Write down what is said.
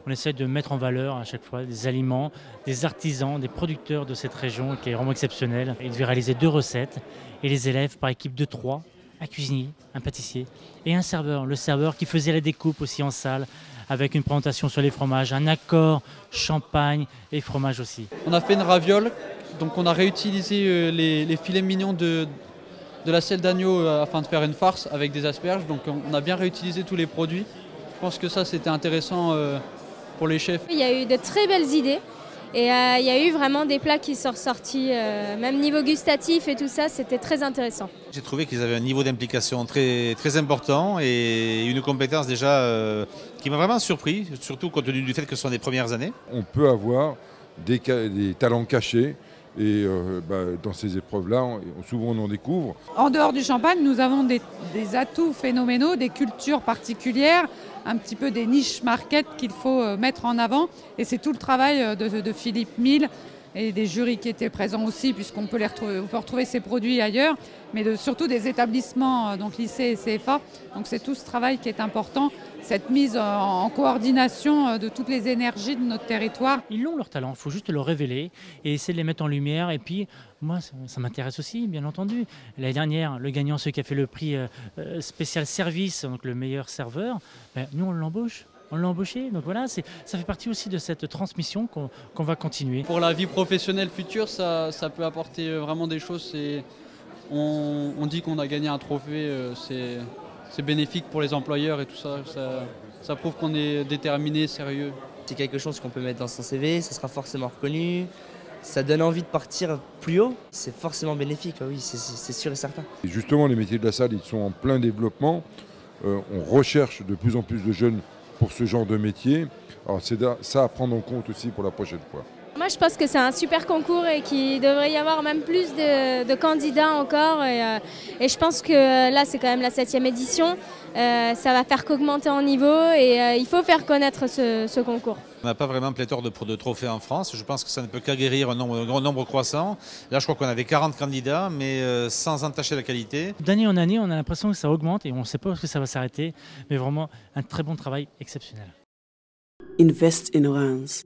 on essaie de mettre en valeur à chaque fois des aliments, des artisans, des producteurs de cette région qui est vraiment exceptionnelle. Il devait réaliser 2 recettes et les élèves par équipe de 3, un cuisinier, un pâtissier et un serveur. Le serveur qui faisait la découpe aussi en salle avec une présentation sur les fromages, un accord champagne et fromage aussi. On a fait une raviole, donc on a réutilisé les filets mignons de la selle d'agneau afin de faire une farce avec des asperges. Donc on a bien réutilisé tous les produits. Je pense que ça c'était intéressant pour les chefs. Il y a eu de très belles idées et il y a eu vraiment des plats qui sont ressortis, même niveau gustatif et tout ça, c'était très intéressant. J'ai trouvé qu'ils avaient un niveau d'implication très, très important et une compétence déjà qui m'a vraiment surpris, surtout compte tenu du fait que ce sont les premières années. On peut avoir des talents cachés. Et dans ces épreuves-là, souvent on en découvre. En dehors du champagne, nous avons des atouts phénoménaux, des cultures particulières, un petit peu des niches market qu'il faut mettre en avant. Et c'est tout le travail de Philippe Mille et des jurys qui étaient présents aussi, puisqu'on peut on peut retrouver ces produits ailleurs, mais surtout des établissements, donc lycées et CFA. Donc c'est tout ce travail qui est important, cette mise en coordination de toutes les énergies de notre territoire. Ils ont leur talent, il faut juste le révéler et essayer de les mettre en lumière. Et puis, moi, ça m'intéresse aussi, bien entendu. L'année dernière, le gagnant, celui qui a fait le prix spécial service, donc le meilleur serveur, nous, on l'embauche. On l'a embauché, donc voilà, ça fait partie aussi de cette transmission qu'on va continuer. Pour la vie professionnelle future, ça peut apporter vraiment des choses. On dit qu'on a gagné un trophée, c'est bénéfique pour les employeurs et tout ça. Ça prouve qu'on est déterminé, sérieux. C'est quelque chose qu'on peut mettre dans son CV, ça sera forcément reconnu. Ça donne envie de partir plus haut, c'est forcément bénéfique, oui, c'est sûr et certain. Et justement, les métiers de la salle, ils sont en plein développement. On recherche de plus en plus de jeunes pour ce genre de métier. Alors c'est ça à prendre en compte aussi pour la prochaine fois. Moi je pense que c'est un super concours et qu'il devrait y avoir même plus de candidats encore. Et je pense que là c'est quand même la 7e édition. Ça va faire qu'augmenter en niveau et il faut faire connaître ce concours. On n'a pas vraiment pléthore de trophées en France. Je pense que ça ne peut qu'aguerrir un nombre croissant. Là, je crois qu'on avait 40 candidats, mais sans entacher la qualité. D'année en année, on a l'impression que ça augmente et on ne sait pas où ça va s'arrêter. Mais vraiment, un très bon travail exceptionnel. Invest in Orange.